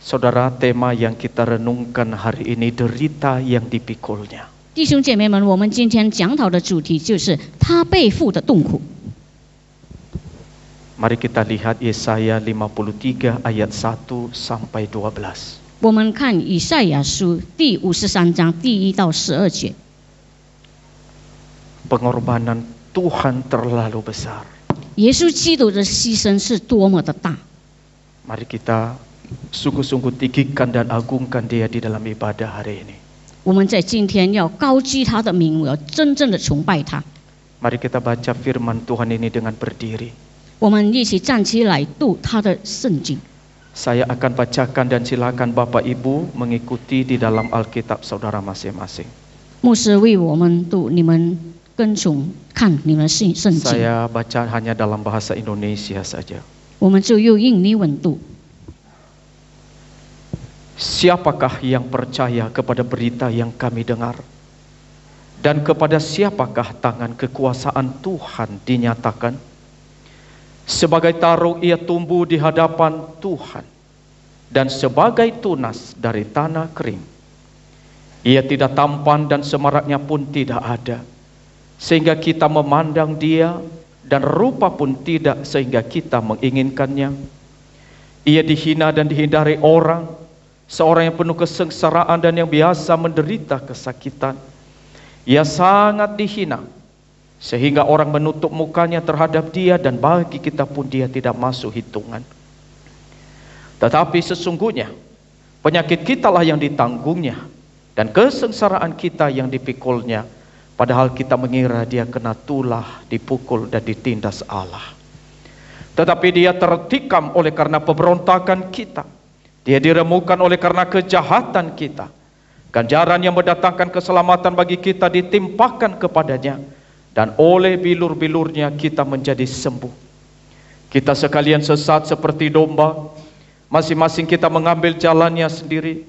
Saudara, tema yang kita renungkan hari ini derita yang dipikulnya. 弟兄姐妹们，我们今天讲讨的主题就是他背负的痛苦。 Mari kita lihat Yesaya 53 ayat 1 sampai 12. 我们看以赛亚书第53章第1到12节。 Pengorbanan Tuhan terlalu besar. 耶稣基督的牺牲是多么的大！ Mari kita sungguh-sungguh tinggikan dan agungkan Dia di dalam ibadah hari ini. 我们在今天要高举他的名，要真正的崇拜他。 Mari kita baca firman Tuhan ini dengan berdiri. 我们一起站起来读他的圣经。 Saya akan bacakan dan silakan Bapak Ibu mengikuti di dalam Alkitab saudara masing-masing. 牧师为我们读，你们跟从看你们圣经。 Saya baca hanya dalam bahasa Indonesia saja. 我们就用印尼文读。 Siapakah yang percaya kepada berita yang kami dengar? Dan kepada siapakah tangan kekuasaan Tuhan dinyatakan? Sebagai tarung ia tumbuh di hadapan Tuhan, dan sebagai tunas dari tanah kering. Ia tidak tampan dan semaraknya pun tidak ada, sehingga kita memandang dia, dan rupa pun tidak sehingga kita menginginkannya. Ia dihina dan dihindari orang, seorang yang penuh kesengsaraan dan yang biasa menderita kesakitan. Ia sangat dihina, sehingga orang menutup mukanya terhadap dia, dan bagi kita pun dia tidak masuk hitungan. Tetapi sesungguhnya penyakit kitalah yang ditanggungnya, dan kesengsaraan kita yang dipikulnya, padahal kita mengira dia kena tulah, dipukul dan ditindas Allah. Tetapi dia tertikam oleh karena pemberontakan kita, dia diremukkan oleh karena kejahatan kita. Ganjaran yang mendatangkan keselamatan bagi kita ditimpakan kepadanya, dan oleh bilur-bilurnya kita menjadi sembuh. Kita sekalian sesat seperti domba, masing-masing kita mengambil jalannya sendiri.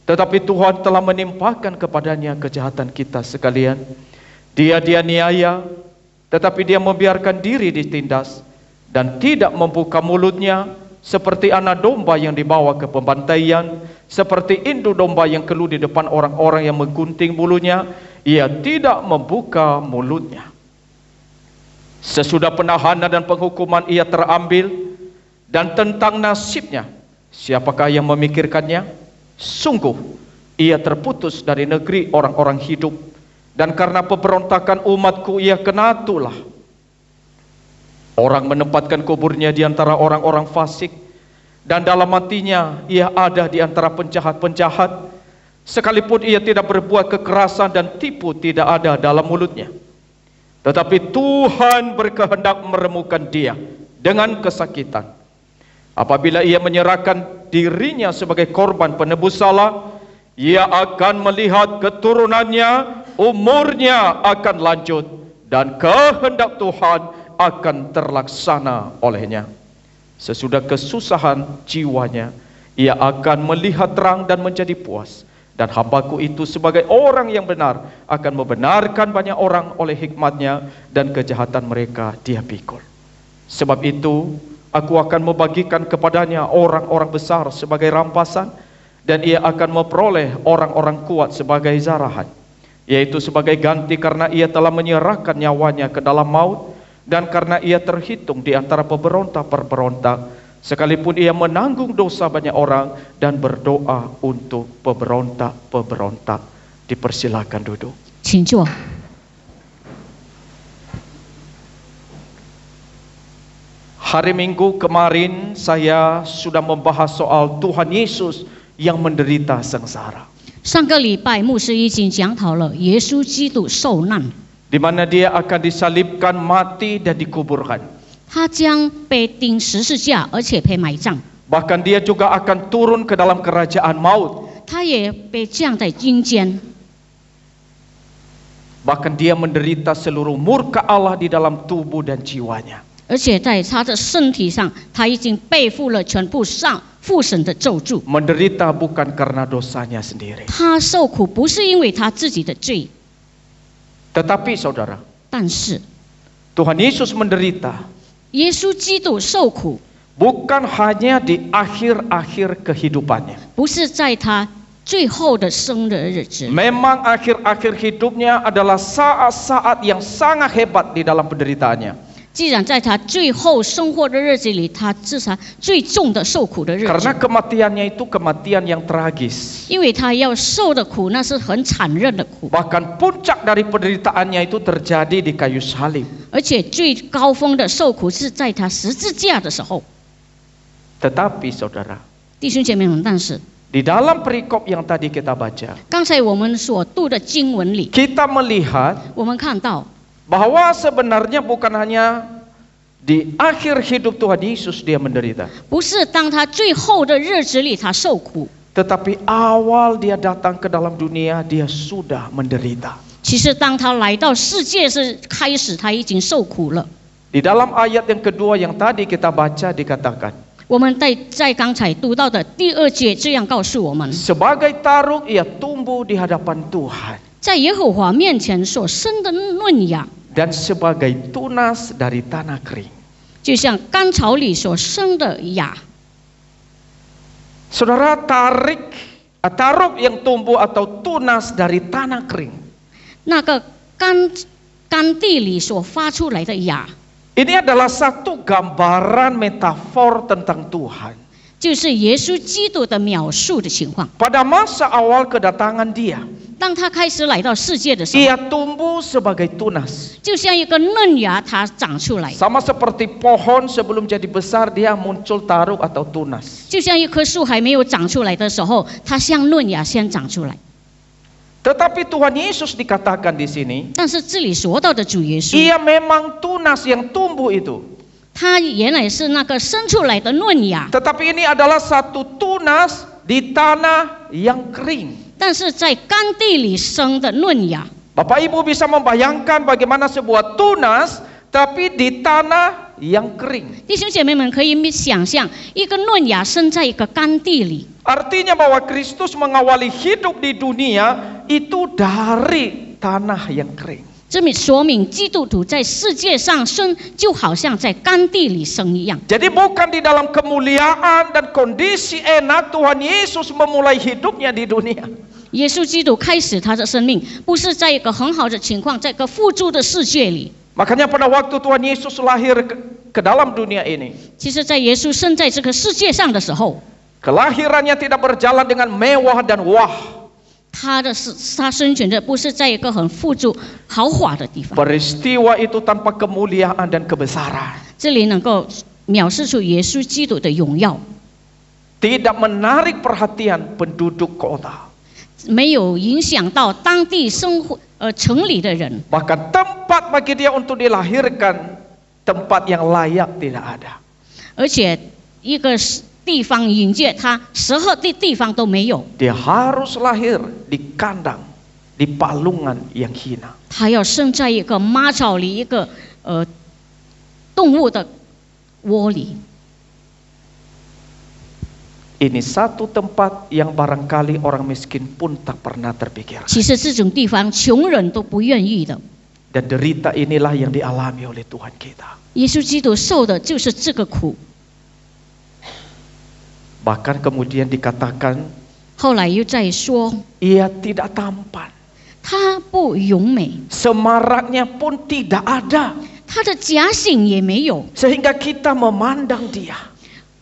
Tetapi Tuhan telah menimpakan kepadanya kejahatan kita sekalian. Dia dianiaya, tetapi dia membiarkan diri ditindas, dan tidak membuka mulutnya, seperti anak domba yang dibawa ke pembantaian, seperti induk domba yang keluh di depan orang-orang yang menggunting bulunya, ia tidak membuka mulutnya. Sesudah penahanan dan penghukuman ia terambil, dan tentang nasibnya, siapakah yang memikirkannya? Sungguh, ia terputus dari negeri orang-orang hidup, dan karena pemberontakan umatku ia kena tulah. Orang menempatkan kuburnya di antara orang-orang fasik, dan dalam hatinya ia ada di antara penjahat-penjahat. Sekalipun ia tidak berbuat kekerasan dan tipu tidak ada dalam mulutnya. Tetapi Tuhan berkehendak meremukkan dia dengan kesakitan. Apabila ia menyerahkan dirinya sebagai korban penebus salah, ia akan melihat keturunannya, umurnya akan lanjut, dan kehendak Tuhan akan terlaksana olehnya. Sesudah kesusahan jiwanya, ia akan melihat terang dan menjadi puas. Dan hambaku itu sebagai orang yang benar akan membenarkan banyak orang oleh hikmatnya, dan kejahatan mereka dia pikul. Sebab itu aku akan membagikan kepadanya orang-orang besar sebagai rampasan, dan ia akan memperoleh orang-orang kuat sebagai zarahan, yaitu sebagai ganti karena ia telah menyerahkan nyawanya ke dalam maut, dan karena ia terhitung di antara pemberontak-pemberontak, sekalipun ia menanggung dosa banyak orang dan berdoa untuk pemberontak-pemberontak. Dipersilakan duduk. 请坐。 Hari Minggu kemarin saya sudah membahas soal Tuhan Yesus yang menderita sengsara. 上个礼拜牧师已经讲讨了耶稣基督受难， Di mana dia akan disalibkan, mati dan dikuburkan. 他将被钉十字架，而且被埋葬。 Bahkan dia juga akan turun ke dalam kerajaan maut. 他也被降在阴间， Bahkan dia menderita seluruh murka Allah di dalam tubuh dan jiwanya. 而且在他的身体上，他已经背负了全部上父神的咒诅。 Menderita bukan karena dosanya sendiri. 他受苦不是因为他自己的罪， Tetapi saudara, 但是 Tuhan Yesus menderita 耶稣基督受苦， bukan hanya di akhir-akhir kehidupannya. 不是在他最后的生的日子。 Memang akhir-akhir hidupnya adalah saat-saat yang sangat hebat di dalam penderitaannya. 既然在他最后生活的日子里，他至少最重的受苦的日子， Karena kematiannya itu kematian yang tragis. 因为他要受的苦那是很残忍的苦， Bahkan puncak dari penderitaannya itu terjadi di kayu salib. 而且最高峰的受苦是在他十字架的时候。 Tetapi saudara, 弟兄姐妹们，但是 di dalam perikop yang tadi kita baca, 刚才我们所读的经文里， kita melihat 我们看到 bahwa sebenarnya bukan hanya di akhir hidup Tuhan Yesus dia menderita, 不是当他最后的日子里他受苦， tetapi awal dia datang ke dalam dunia dia sudah menderita. 其实当他来到世界是开始，他已经受苦了。 Di dalam ayat yang kedua yang tadi kita baca dikatakan, 我们在刚才读到的第2节这样告诉我们， sebagai taruk ia tumbuh di hadapan Tuhan 在耶和华面前所生的嫩芽， dan sebagai tunas dari tanah kering. 就像干草里所生的芽。 Saudara, taruk yang tumbuh atau tunas dari tanah kering. 那个干地里所发出来的芽， Ini adalah satu gambaran metafor tentang Tuhan. 就是耶稣基督的描述的情况。 Pada masa awal kedatangan dia, 当他开始来到世界的时候， ia tumbuh sebagai tunas. 就像一个嫩芽，它长出来， Sama seperti pohon sebelum jadi besar dia muncul taruk atau tunas. 就像一棵树还没有长出来的时候，它像嫩芽先长出来。 Tetapi Tuhan Yesus dikatakan di sini, 但是这里说到的主耶稣， ia memang tunas yang tumbuh itu. 他原来是那个生出来的嫩芽， Tetapi ini adalah satu tunas di tanah yang kering. 但是在干地里生的嫩芽。 Bapak Ibu bisa membayangkan bagaimana sebuah tunas tapi di tanah yang kering. 弟兄姐妹们可以想象，一个嫩芽生在一个干地里， Artinya bahwa Kristus mengawali hidup di dunia itu dari tanah yang kering. 这说明基督徒在世界上生，就好像在干地里生一样。 Jadi bukan di dalam kemuliaan dan kondisi enak Tuhan Yesus memulai hidupnya di dunia. 耶稣基督开始他的生命，不是在一个很好的情况，在一个富足的世界里。 Makanya pada waktu Tuhan Yesus lahir ke dalam dunia ini, 其实，在耶稣生在这个世界上的时候， kelahirannya tidak berjalan dengan mewah dan wah. 他生存的不是在一个很富足、豪华的地方。 Peristiwa itu tanpa kemuliaan dan kebesaran. 这里能够描述出耶稣基督的荣耀， Tidak menarik perhatian penduduk kota. 没有影响到当地生活城里的人， Bahkan tempat bagi dia untuk dilahirkan, tempat yang layak tidak ada. 而且一个地方迎接他适合的地方都没有。 Dia harus lahir di kandang, di palungan yang hina. 他要生在一个马槽里，一个动物的窝里。 Ini satu tempat yang barangkali orang miskin pun tak pernah terpikirkan. 其实这种地方穷人都不愿意的。 Dan derita inilah yang dialami oleh Tuhan kita. 耶稣基督受的就是这个苦。 Bahkan kemudian dikatakan, 后来又再说， ia tidak tampan. 他不勇美， Semaraknya pun tidak ada. 他的假性也没有， Sehingga kita memandang dia.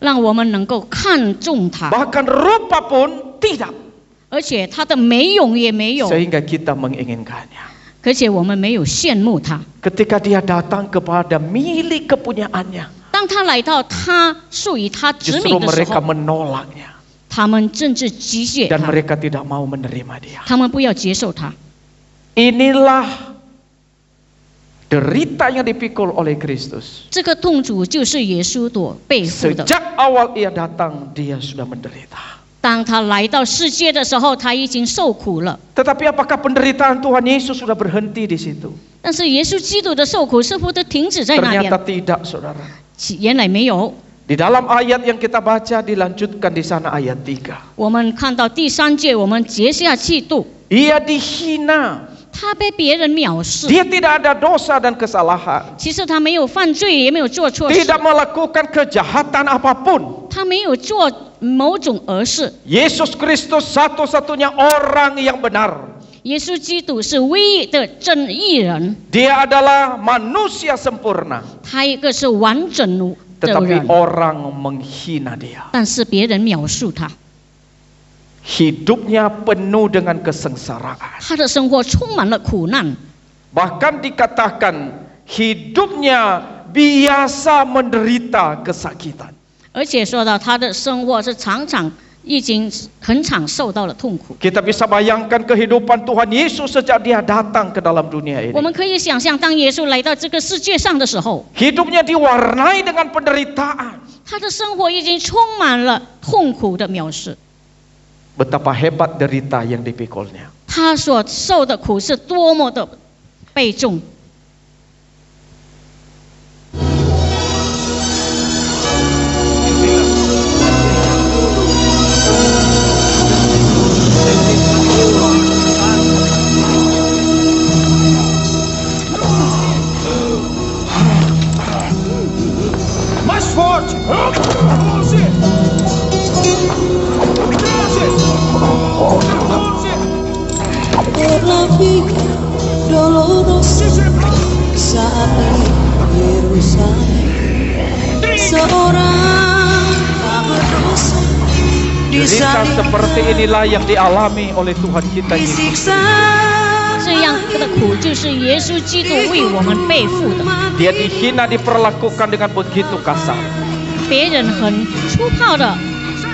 让我们能够看重他， Bahkan rupa pun tidak. 而且他的美容也没有， Sehingga kita menginginkannya. 而且我们没有羡慕他。 Ketika dia datang kepada milik kepunyaannya, 当他来到他属于他子 justru 民的时 mereka 候， menolaknya. 他们政治机械 Dan 他， mereka tidak mau menerima dia. 他们不要接受他。 Inilah derita yang dipikul oleh Kristus. 这个痛楚就是耶稣所背负的。 Sejak awal ia datang, dia sudah menderita. 当他来到世界的时候，他已经受苦了。 Tetapi apakah penderitaan Tuhan Yesus sudah berhenti di situ? 但是耶稣基督的受苦是不是停止在那 Ternyata 边？ tidak, saudara. 原来没有。 Di dalam ayat yang kita baca dilanjutkan di sana ayat 3. 我们看到第3节，我们接下去读， Ia dihina, 他他被别人藐视， Dia tidak ada dosa dan kesalahan. 其实他没有犯罪，也没有做错事， Tidak melakukan kejahatan apapun. 他没有做某种恶事。 Yesus Kristus satu-satunya orang yang benar. 耶稣基督是唯一的正义人， Dia adalah manusia sempurna. 他一个是完整的 Tetapi 人， orang menghina dia. 但是别人藐视他， Hidupnya penuh dengan kesengsaraan. 他的生活充满了苦难， Bahkan dikatakan hidupnya biasa menderita kesakitan. 而且说到他的生活是已经很常受到了痛苦。 Kita bisa bayangkan kehidupan Tuhan Yesus sejak dia datang ke dalam dunia 我 ini. 们可以想象，当耶稣来到这个世界上的时候， Hidupnya diwarnai dengan penderitaan. 他的生活已经充满了痛苦的藐视。 Betapa hebat derita yang dipikulnya. 他所受的苦是多么的悲重。 Mais forte! Por la vía dolorosa saat di Yerusalem, seorang tak berdosa Derita disalib, seperti inilah yang dialami oleh Tuhan kita Yesus. disiksa, 这样的苦就是耶稣基督为我们背负的。 Dia dihina, diperlakukan dengan begitu kasar. 别人很粗暴的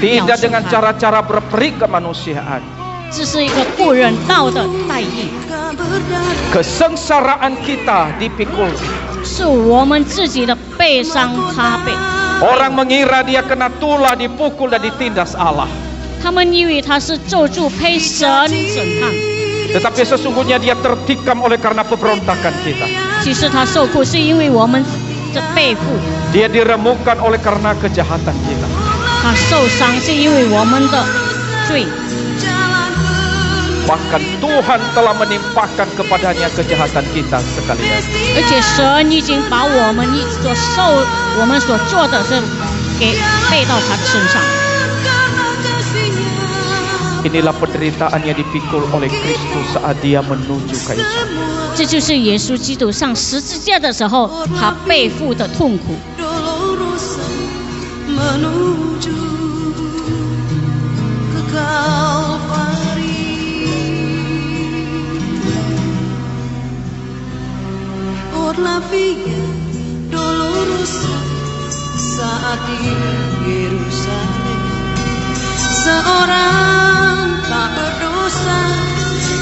藐 Tidak 视 dengan 他， cara-cara berperi kemanusiaan. 这是一个不人道的待遇， tak berdaya. Kesengsaraan kita dipikul. 是我们自己的悲伤他被。 Orang mengira dia kena tulah, dipukul dan ditindas Allah. 他们以为他是咒诅被神审判， Tetapi sesungguhnya dia tertikam oleh karena pemberontakan kita. 其实他受苦是因为我们的背负， Dia diremukkan oleh karena kejahatan kita. 他受伤是因为我们的罪。 Bahkan Tuhan telah menimpakan kepadanya kejahatan kita sekalian. 而且神已经把我们所做的是给背到他的身上。 Inilah penderitaan yang dipikul oleh Kristus saat dia menuju kayu salib. 这就是耶稣基督上十字架的时候，他背负的痛苦。 Dolorosa menuju ke Kalvari. Por la vía dolorosa saat di Yerusalem, seorang tak berdosa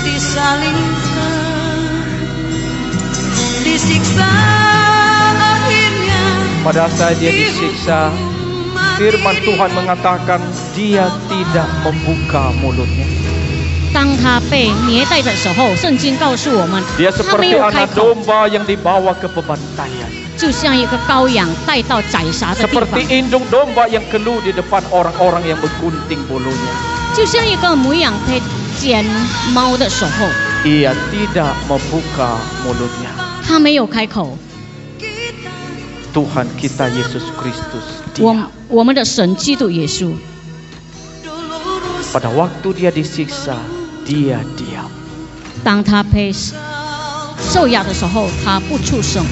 disalibkan, disiksa akhirnya. Pada saat dia disiksa, firman Tuhan mengatakan dia tidak membuka mulutnya. 当他被虐待的时候，圣经告诉我们， Dia 他没 seperti 有开 anak 口， domba yang dibawa ke pembantaian. 就像一个羔羊带到宰杀的地方， Seperti indung domba yang keluh di depan orang-orang yang menggunting bulunya. 就像一个母羊被剪毛的时候， Ia tidak membuka mulutnya. 他没有开口。 Tuhan kita Yesus Kristus diam. 我们的神基督耶稣， Pada waktu dia disiksa, dia diam. 当他被受压的时候，他不出声。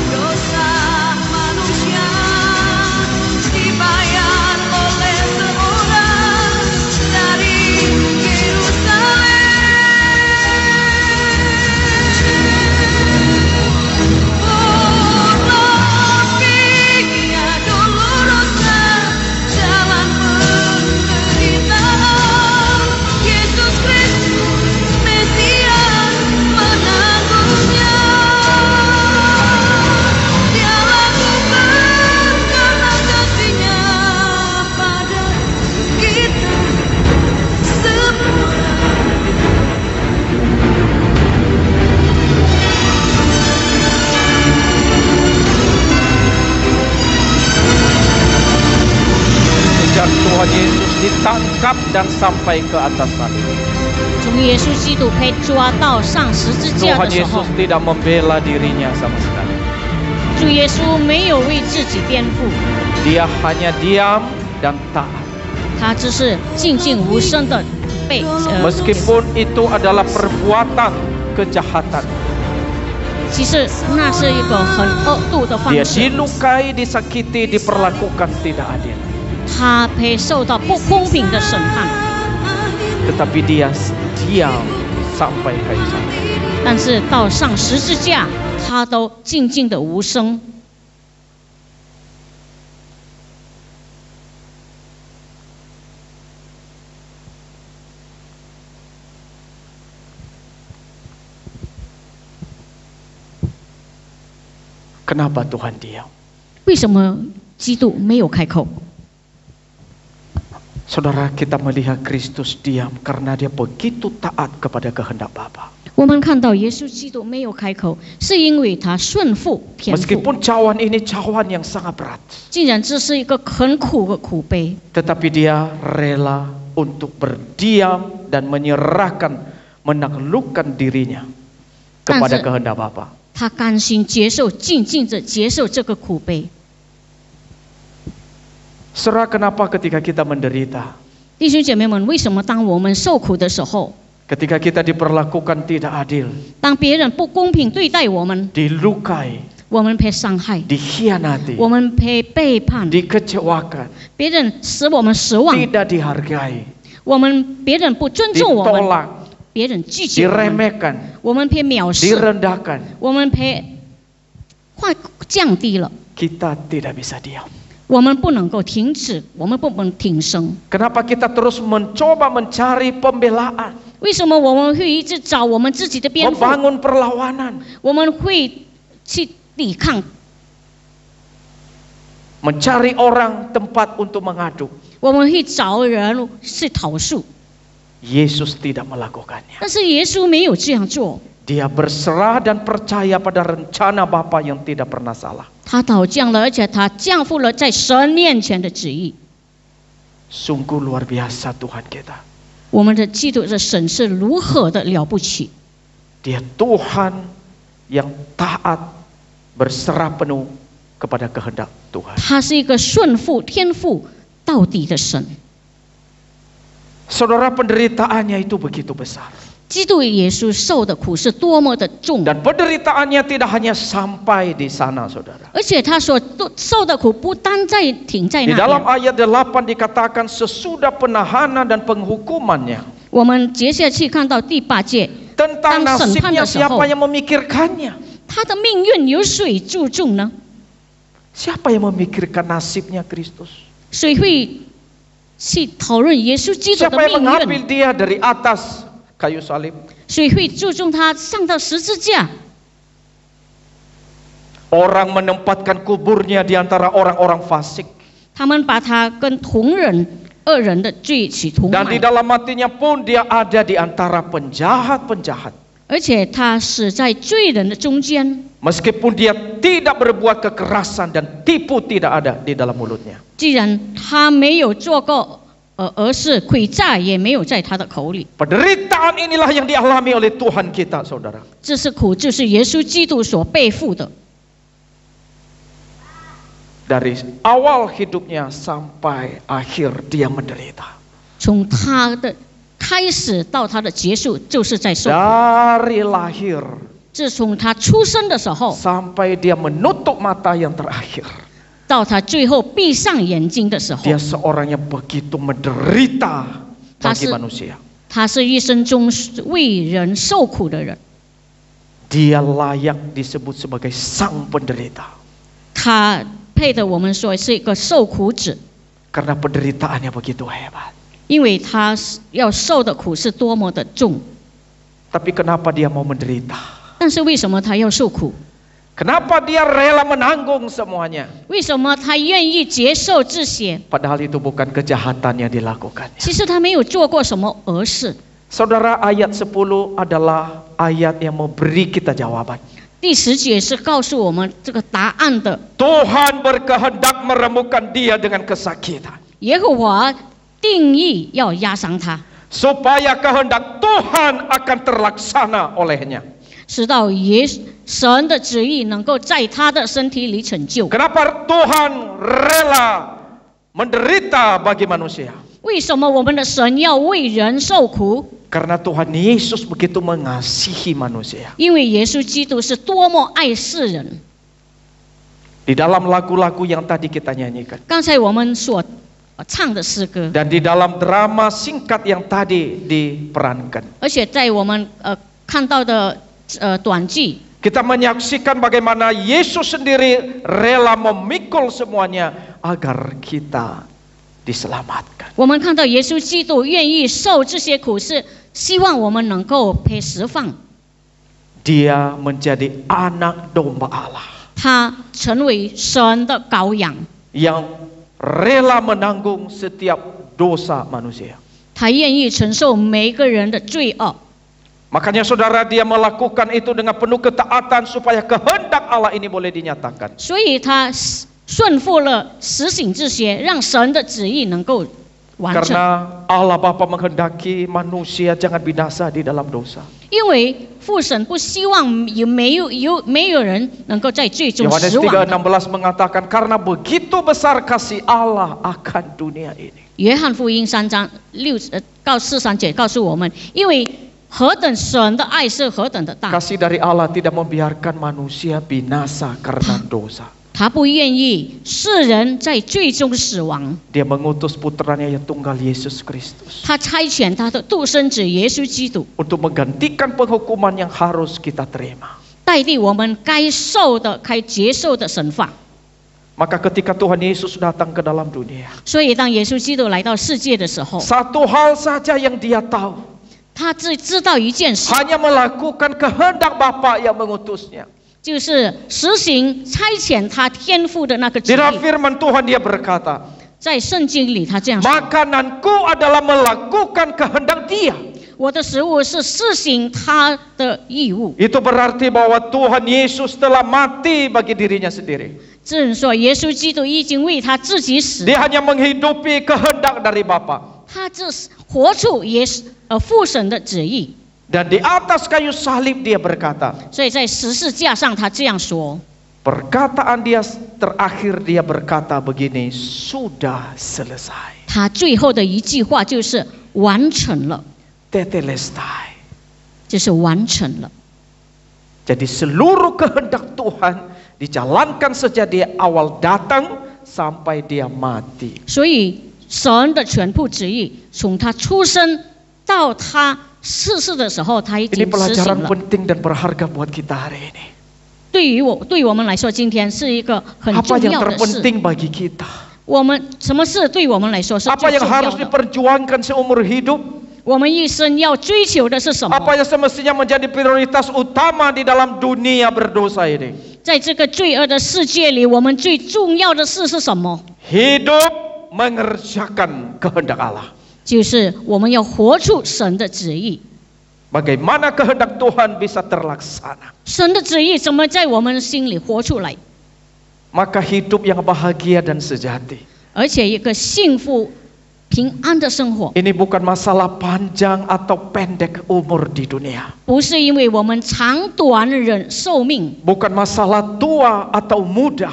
Dosa manusia dibayar oleh seorang dari Yerusalem. Por la vía dolorosa, jalan penderitaan, Yesus Kristus Mesias menanggungnya. Dia lakukan karena kasih-Nya pada kita semua. Sejak Tuhan Yesus ditangkap dan sampai ke atas salib. 从耶稣基督被抓到上十字架 Tuhan 的时候 Yesus，tidak membela dirinya sama sekali. 主耶稣没有为自己辩护， Dia hanya diam dan taat. 他只是静静无声的被 Meskipun itu adalah perbuatan kejahatan. 其实那是一个很恶毒的方 Dia 式， dilukai, disakiti, diperlakukan tidak adil. 他被受到不公平的审判， Tetapi dia diam sampai kayu salib. 但是到上十字架，他都静静的无声。 Kenapa Tuhan diam? 为什么基督没有开口？ Saudara, kita melihat Kristus diam karena dia begitu taat kepada kehendak Bapa. 我们看到耶稣基督没有开口，是因为他顺服天父。 Meskipun cawan ini cawan yang sangat berat, 既然这是一个很苦的苦悲， tetapi dia rela untuk berdiam dan menyerahkan, menaklukkan dirinya kepada kehendak Bapa. 他甘心接受，静静的接受这个苦悲。 Saudara, kenapa ketika kita menderita, 弟兄姐妹们，为什么当我们受苦的时候， ketika kita diperlakukan tidak adil, 当别人不公平对待我们， dilukai, 我们被伤害， dikhianati, 我们被背叛， dikecewakan, 别人使我们失望， tidak dihargai, 别人不尊重我们， ditolak, 别人拒绝我们， diremehkan, 我们被藐视， direndahkan, 我们被降低了。 kita tidak bisa diam. 我们不能够停止，我们不能挺身。 Kenapa kita terus mencoba mencari pembelaan, 为什么我们会一直找我们自己的辩护？ membangun perlawanan, 我们会去抵抗， mencari orang tempat untuk mengadu. 我们会找人去讨诉。 Yesus tidak melakukannya. 但是耶稣没有这样做， Dia berserah dan percaya pada rencana Bapa yang tidak pernah salah. 他倒降了，而且他降服了在神面前的旨意。 Sungguh luar biasa Tuhan kita. 我们的基督的神是如何的了不起！ Dia Tuhan yang taat, berserah penuh kepada kehendak Tuhan. 他是一个顺服天父到底的神。 Saudara, penderitaannya itu begitu besar. 基督耶稣受的苦是多么的重， Dan penderitaannya tidak hanya sampai di sana, saudara. 而且他所受的苦不单停在 Di 那 dalam 边。 ayat 8 dikatakan sesudah penahanan dan penghukumannya. 我们接下去看到第8节， Tentang 当审判 nasibnya 的时候， siapa yang memikirkannya? 他的命运由谁注重呢？ Siapa yang memikirkan nasibnya Kristus? 谁会去讨论耶稣基督的 Siapa yang 命 mengambil 运？ dia dari atas kayu salib? 谁会注重他上到十字架？ Orang menempatkan kuburnya di antara orang-orang fasik. 他们把他跟恶人的罪一起同 Dan di 埋， dalam hatinya pun dia ada di antara penjahat-penjahat. 而且他死在罪人的中间。 Meskipun dia tidak berbuat kekerasan dan tipu tidak ada di dalam mulutnya. 既然他没有做过而是诡诈也没有在他的口里， Penderitaan inilah yang dialami oleh Tuhan kita, saudara. 这是苦，就是耶稣基督所背负的。 Dari awal hidupnya sampai akhir dia menderita. 从他的开始到他的结束，就是在受苦。 Dari lahir 自从他出生的时候， sampai dia menutup mata yang terakhir. 到他最后闭上眼睛的时候， Dia seorang yang begitu menderita bagi Tasik. manusia. 他是一生中为人受苦的人， Dia layak disebut sebagai sang penderita. 他配得我们说是一个受苦者， Karena penderitaannya begitu hebat. 因为他要受的苦是多么的重。 Tapi kenapa dia mau menderita? 但是为什么他要受苦？ Kenapa dia rela menanggung semuanya? 为什么他愿意接受这些？ Padahal itu bukan kejahatan yang dilakukannya. 其实他没有做过什么恶事。 Saudara, ayat 10 adalah ayat yang memberi kita jawaban. 第10节是告诉我们这个答案的。 Tuhan berkehendak meremukkan dia dengan kesakitan. 耶和华定义要压伤他， supaya kehendak Tuhan akan terlaksana olehnya. 直到神的旨意能够在他的身体里成就。 Kenapa Tuhan rela menderita bagi manusia? 为什么我们的神要为人受苦？ Karena Tuhan Yesus begitu mengasihi manusia. 因为耶稣基督是多么爱世人。 Di dalam lagu-lagu yang tadi kita nyanyikan. 刚才我们所唱的诗歌， Dan di dalam drama singkat yang tadi diperankan. 而且在我们看到的短剧， Kita menyaksikan bagaimana Yesus sendiri rela memikul semuanya agar kita diselamatkan. 我们看到耶稣基督愿意受这些苦，是希望我们能够被释放。 Dia menjadi anak domba Allah 他成为神的羔羊， yang rela menanggung setiap dosa manusia. 他愿意承受每一个人的罪恶。 Makanya saudara, dia melakukan itu dengan penuh ketaatan supaya kehendak Allah ini boleh dinyatakan. 所以他顺服了实行这些，让神的旨意能够完成。 Karena Allah Bapa menghendaki manusia jangan binasa di dalam dosa. 因为父神不希望没有人能够在罪中 Yohanes 死亡的。 3:16 mengatakan karena begitu besar kasih Allah akan dunia ini. 约翰福音3章4-3节告诉我们，因为何等神的爱是何等的大， Kasih dari Allah tidak membiarkan manusia binasa karena dosa. 他不愿意世人在罪中死亡， Dia mengutus putranya yang tunggal Yesus Kristus 他差遣他的独生子耶稣基督， untuk menggantikan penghukuman yang harus kita terima. 代替我们该接受的审判。 Maka ketika Tuhan Yesus datang ke dalam dunia, 所以当耶稣基督来到世界的时候， satu hal saja yang dia tahu, 他只知道一件事， hanya melakukan kehendak Bapa yang mengutusnya. 就是实行差遣他天父的那个旨 Di dalam 意。 firman Tuhan dia berkata, 在圣经里他这样说： makananku adalah melakukan kehendak Dia. 我的食物是实行他的义务。 Itu berarti bahwa Tuhan Yesus telah mati bagi dirinya sendiri. 正说耶稣基督已经为他自己死， Dia hanya menghidupi kehendak dari Bapa. 他这是活出父神的旨意。 Dan di atas kayu salib dia berkata, 所以在十字架上他这样说， perkataan dia terakhir dia berkata begini, sudah selesai. 他最后的一句话就是完成了， Tetelestai. 就是完成了。 Jadi seluruh kehendak Tuhan dijalankan sejak dia awal datang sampai dia mati. 所以神的全部旨意，从他出生到他逝世的时候，他已 Ini 经实 pelajaran 行了。 penting dan berharga buat kita hari ini. 对我们来说，今天是一个很 Apa 重 yang 要的事。 terpenting bagi kita? 我们什么事对我们来说是 Apa 最 yang 重要 harus 的？ diperjuangkan seumur hidup? 我们一生要追求的是什么？ Apa yang semestinya menjadi prioritas utama di dalam dunia berdosa ini? 在这个罪恶的世界里，我们最重要的事是什么？ Hidup mengerjakan kehendak Allah. 就是我们要活出神的旨意。 Bagaimana kehendak Tuhan bisa terlaksana? 神的旨意怎么在我们心里活出来？ Maka hidup yang bahagia dan sejati. 而且一个幸福、平安的生活， Ini bukan masalah panjang atau pendek umur di dunia. 不是因为我们长短寿命， Bukan masalah tua atau muda.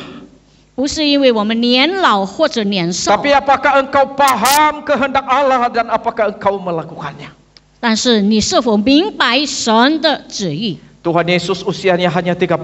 不是因为我们年老或者年少， Tapi apakah engkau paham kehendak Allah dan apakah engkau melakukannya? 但是你是否明白神的旨意？ Tuhan Yesus usianya hanya 33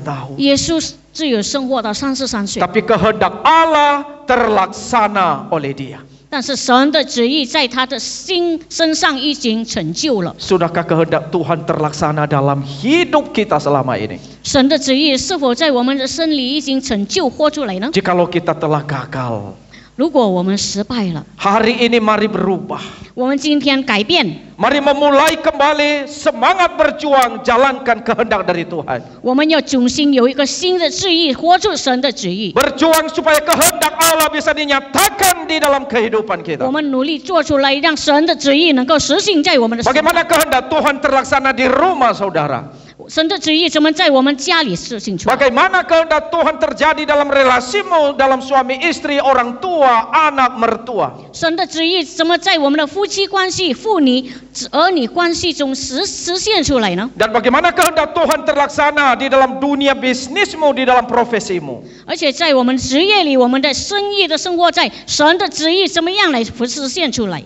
tahun. 耶稣只有生活到33岁， Tapi kehendak Allah terlaksana oleh dia. 但是神的旨意在他的身上已经成就了。 Sudahkah kehendak Tuhan terlaksana dalam hidup kita selama ini? 神的旨意是否在我们的身里已经成就活出来呢？ Jikalau kita telah gagal, 如果我们失败了， hari ini mari berubah. 我们今天改变， Mari memulai kembali semangat berjuang jalankan kehendak dari Tuhan. 我们要重新有一个新的旨意，活出神的旨意。 Berjuang supaya kehendak Allah bisa dinyatakan di dalam kehidupan 我 kita. 们努力做出来，让神的旨意能够实行在我们的身上。 Bagaimana kehendak Tuhan terlaksana di rumah saudara? 神的旨意怎么在我们家里实行出来？ Bagaimana kehendak Tuhan terjadi dalam relasimu, dalam suami istri, orang tua, anak, mertua. 神的旨意怎么在我们的夫妻关系、父女、儿女关系中实现出来呢？ Dan bagaimana kehendak Tuhan terlaksana di dalam dunia bisnismu, di dalam profesimu. 而且在我们职业里，我们的生意的生活在神的旨意怎么样来实现出来？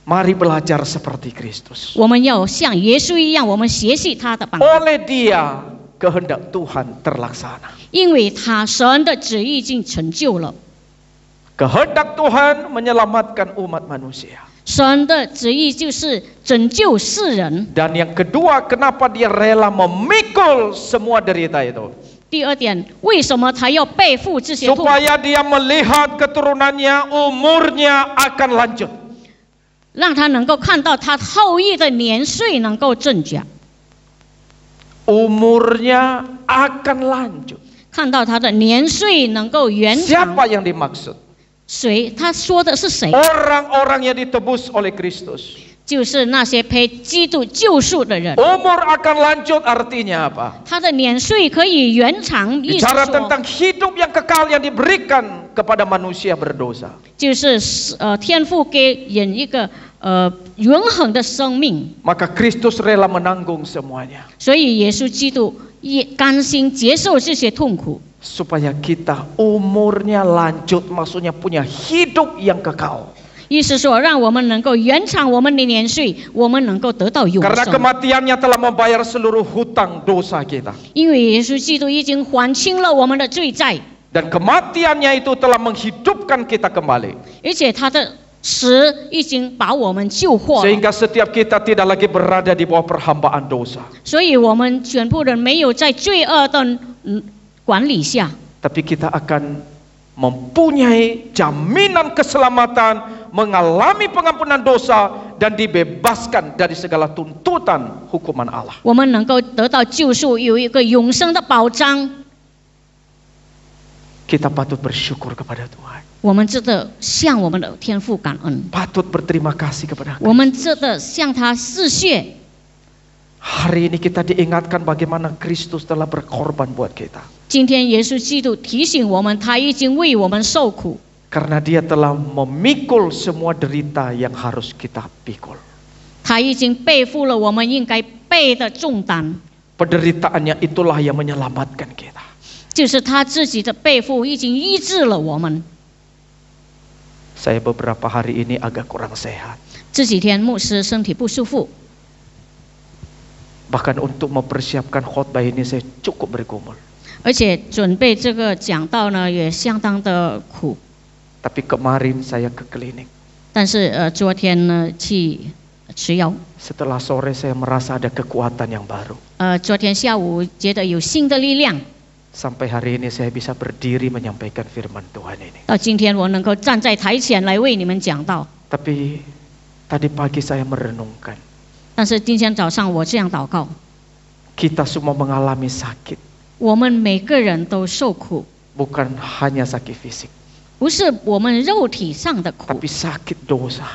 Mari belajar seperti Kristus. 我们要像耶稣一样，我们学习他的榜样， Oleh Dia kehendak Tuhan terlaksana. 因为神的旨意已经成就了。 Kehendak Tuhan menyelamatkan umat manusia. 神的旨意就是拯救世人。 Dan yang kedua, kenapa Dia rela memikul semua derita itu? 第二点，为什么他要背负这些痛苦？ Supaya Dia melihat keturunannya, umurnya akan lanjut. 让他能够看到他后裔的年岁能够增加， Umurnya akan lanjut. 看到他的年岁能够延长。 Siapa yang dimaksud? 谁？他说的是谁？ Orang-orang yang ditebus oleh Kristus. 就是那些被基督救赎的人。 Umur akan lanjut artinya apa? 他的年岁可以延长，意思 Bicara 说 tentang hidup yang kekal yang diberikan kepada manusia berdosa. 就是天父给人一个永恒的生命， Maka Kristus rela menanggung semuanya. 所以耶稣基督也甘心接受这些痛苦， Supaya kita umurnya lanjut, maksudnya punya hidup yang kekal. 意思说让我们能够延长我们的年岁，我们能够得到永 Karena 生。 kematiannya telah membayar seluruh hutang dosa kita. 因为耶稣基督已经还清了我们的罪债， Dan kematiannya itu telah menghidupkan kita kembali. 而且他的死已经把我们救活了， Sehingga setiap kita tidak lagi berada di bawah perhambaan dosa. 所以我们全部人没有在罪恶的管理下， Tapi kita akan mempunyai jaminan keselamatan, mengalami pengampunan dosa, dan dibebaskan dari segala tuntutan hukuman Allah. 我们能够得到救赎，有一个永生的保障。 Kita patut bersyukur kepada Tuhan. 我们真的向我们的天父感恩， Patut berterima kasih kepada 我们真的向他致谢。 Hari ini kita diingatkan bagaimana Kristus telah berkorban buat kita. 今天耶稣基督提醒我们，他已经为我们受苦， Karena Dia telah memikul semua derita yang harus kita pikul. 他已经背负了我们应该背的重担， Penderitaannya itulah yang menyelamatkan kita. 就是他自己的背负已经医治了我们。 Saya beberapa hari ini agak kurang sehat. 这几天牧师身体不舒服， Bahkan untuk mempersiapkan khotbah ini saya cukup bergumul. 而且准备这个讲道呢也相当的苦。 Tapi kemarin saya ke klinik. 但是昨天呢去吃药， Setelah sore saya merasa ada kekuatan yang baru. 昨天下午觉得有新的力量， Sampai hari ini saya bisa berdiri menyampaikan firman Tuhan ini. 到今天我能够站在台前来为你们讲道。 Tapi tadi pagi saya merenungkan. 但是今天早上我这样祷告， Kita semua mengalami sakit. 我们每个人都受苦， Bukan hanya sakit fisik. 不是我们肉体上的苦， Tapi sakit dosa.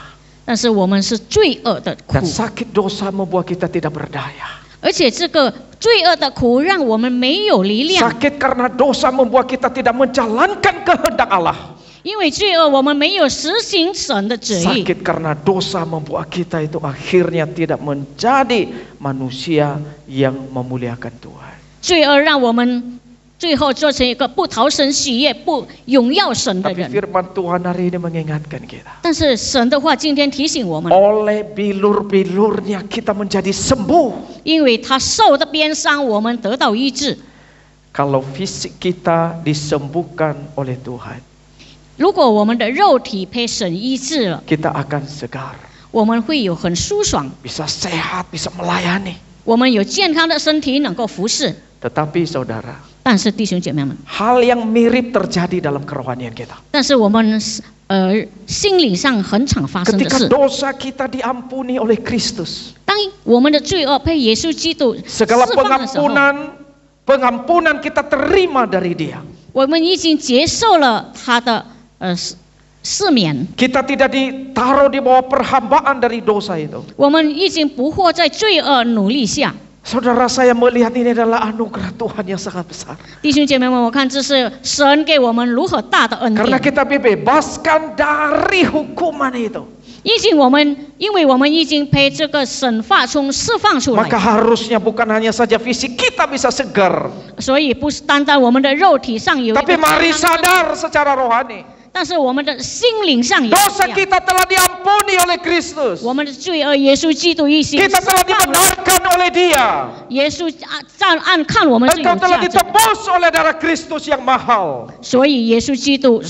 但是我们是罪恶的苦 Dan，sakit dosa membuat kita tidak berdaya. 而且这个罪恶的苦让我们没有力量， Sakit karena dosa membuat kita tidak menjalankan kehendak Allah. 因为罪恶我们没有实行神的旨意， Sakit karena dosa membuat kita itu akhirnya tidak menjadi manusia yang memuliakan Tuhan. 罪恶让我们最后做成一个不讨神喜悦、不荣耀神的 Tapi 人。 firman Tuhan hari ini mengingatkan kita. 但是神的话今天提醒我们， Oleh bilur-bilurnya kita menjadi sembuh. 因为他受的鞭伤，我们得到医治。 Kalau fisik kita disembuhkan oleh Tuhan, 如果我们的肉体被神医治了， kita akan segar, 我们会有很舒爽， bisa sehat, bisa melayani. 我们有健康的身体能够服侍。 Tetapi saudara, 但是弟兄姐妹们， hal yang mirip terjadi dalam kerohanian kita. 但是我们心理上很常发生的 Ketika 事， dosa kita diampuni oleh Kristus, 当我们的罪恶被耶稣基督释 segala 放的时候， pengampunan kita terima dari Dia. 我们已经接受了他的赦免， Kita tidak ditaruh di bawah perhambaan dari dosa itu. 我们已经不活在罪恶努力下， Saudara, saya melihat ini adalah anugerah Tuhan yang sangat besar. 弟兄姐妹们，我看这是神给我们如何大的恩 Karena 典。 kita dibebaskan dari hukuman itu. 因为我们已经被这个审罚中释放出来， Maka harusnya bukan hanya saja fisik kita bisa segar, 所以不是单单我们的肉体上有一 tapi 个 mari 健康的， sadar secara rohani. 但是我们的心灵上有 Dosa 这样， kita telah diampuni oleh Kristus. 我们的罪恶，耶稣基督一心 Kita 释 telah 放了， dibenarkan oleh Dia. 耶稣按看我们是 Engkau 有 telah 价值， ditebus oleh darah Kristus yang mahal. 所以耶稣基督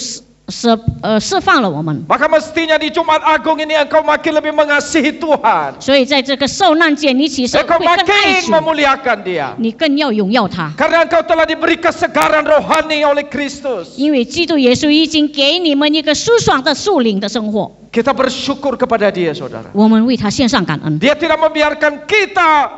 释放了我们。 Maka mestinya di Jumat Agung ini engkau makin lebih mengasihi Tuhan. 所以在这个受难节，你其实 Engkau 会更爱 makin 主， memuliakan Dia. 你更要荣耀他， Karena engkau telah diberi kesegaran rohani oleh Kristus. 因为基督耶稣已经给你们一个舒爽的属灵的生活。 Kita bersyukur kepada Dia, saudara. 我们为他献上感恩。 Dia tidak membiarkan kita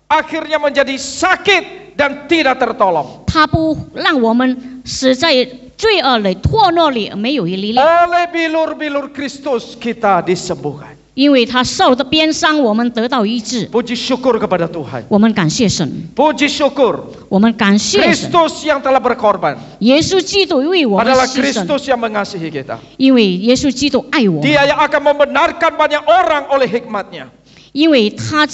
akhirnya menjadi sakit dan tidak tertolong. 他不让我们死在罪恶里、堕落里，没有力量， Oleh bilur-bilur Kristus kita disembuhkan. 因为他受的鞭伤，我们得到医治。 Puji syukur kepada Tuhan. 我们感谢神， Puji syukur 我们感谢神。 Kristus yang telah berkorban 耶稣基督为我们 adalah 牺牲， Kristus yang mengasihi kita. 因为耶稣基督爱我们， Dia yang akan membenarkan banyak orang oleh hikmatnya. 因为他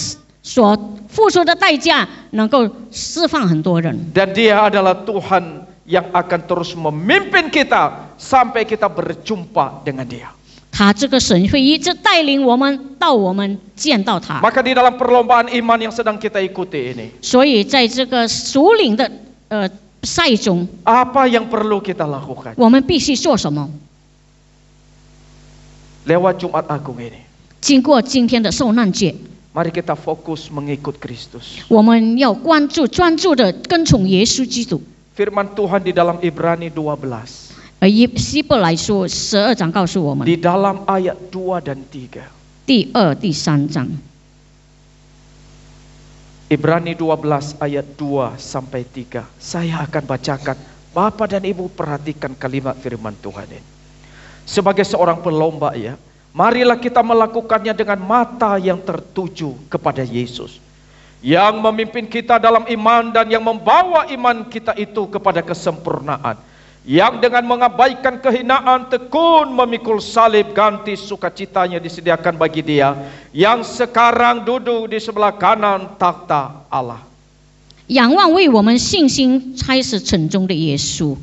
所付出的代价能够释放很多人。 Dan Dia adalah Tuhan yang akan terus memimpin kita sampai kita berjumpa dengan Dia. 他这个神会一直带领我们到我们见到他。 Maka di dalam perlombaan iman yang sedang kita ikuti ini, 所以在这个属灵的赛中， apa yang perlu kita lakukan 我们必须做什么？ lewat Jumat Agung ini? 经过今天的受难节， Mari kita fokus mengikut Kristus. 我们要关注、专注的跟从耶稣基督。 Firman Tuhan di dalam Ibrani 12, 希伯来书12章告诉我们， di dalam ayat 2 dan 3. 第2、第3章， Ibrani 12 ayat 2 sampai 3. Saya akan bacakan. Bapak dan Ibu perhatikan kalimat firman Tuhan ini. Sebagai seorang pelomba ya, marilah kita melakukannya dengan mata yang tertuju kepada Yesus, yang memimpin kita dalam iman dan yang membawa iman kita itu kepada kesempurnaan, yang dengan mengabaikan kehinaan tekun memikul salib, ganti sukacitanya disediakan bagi Dia yang sekarang duduk di sebelah kanan takhta Allah. 仰望为我们信心开始沉重的耶稣，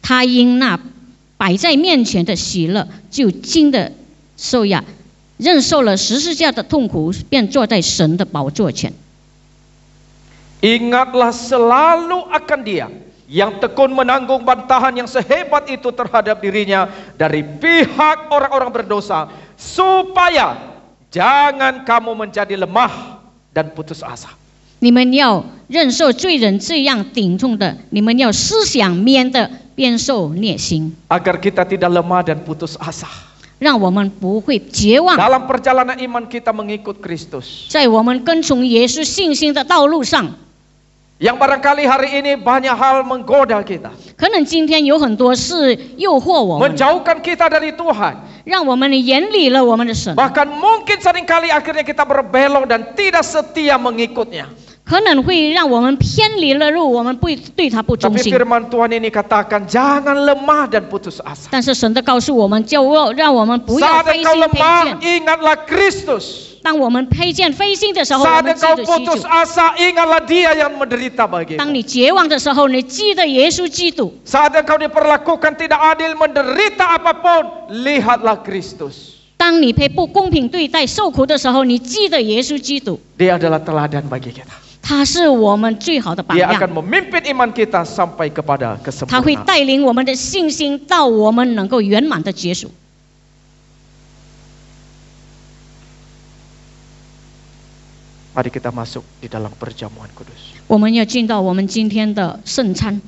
他因那摆在面前的喜乐，就经的受压，忍受了十字架的痛苦，便坐在神的宝座前。 Ingatlah selalu akan Dia yang tekun menanggung bantahan yang sehebat itu terhadap dirinya dari pihak orang-orang berdosa, supaya jangan kamu menjadi lemah dan putus asa. 你们要忍受罪人这样顶痛的，你们要思想免得便受虐心， Agar kita tidak lemah dan putus asa 让我们不会绝望。 dalam perjalanan iman kita mengikut Kristus. 在我们跟从耶稣信心的道路上， Yang barangkali hari ini banyak hal menggoda kita, 可能今天有很多事诱惑我们， menjauhkan kita dari Tuhan. 让我们远离了我们的神。 Bahkan mungkin seringkali akhirnya kita berbelok dan tidak setia mengikutnya. 可能会让我们偏离了路，我们不对他不忠 Tapi 心。 firman Tuhan ini katakan jangan lemah dan putus asa. 但是神的告诉我们，就让我们不要 Saat 灰 engkau 心 lemah, 偏见。 ingatlah Kristus. 当我们偏见灰心的时候，我 Saat 们记 engkau 得祈 putus 求； asa, ingatlah Dia yang menderita 当 bagimu. 你绝望的时候，你记得耶稣基督； Saat engkau diperlakukan tidak adil, menderita apapun, lihatlah Kristus. 当你被不公平对待、受苦的时候，你记得耶稣基督。 Dia adalah teladan bagi kita. 他是我们最好的榜 Dia 样， akan memimpin iman kita sampai kepada 他会 kesempurnaan. 带领我们的信心到我们能够圆满的结束。 Mari kita masuk di dalam perjamuan kudus. 我们要进到我们今天的圣餐。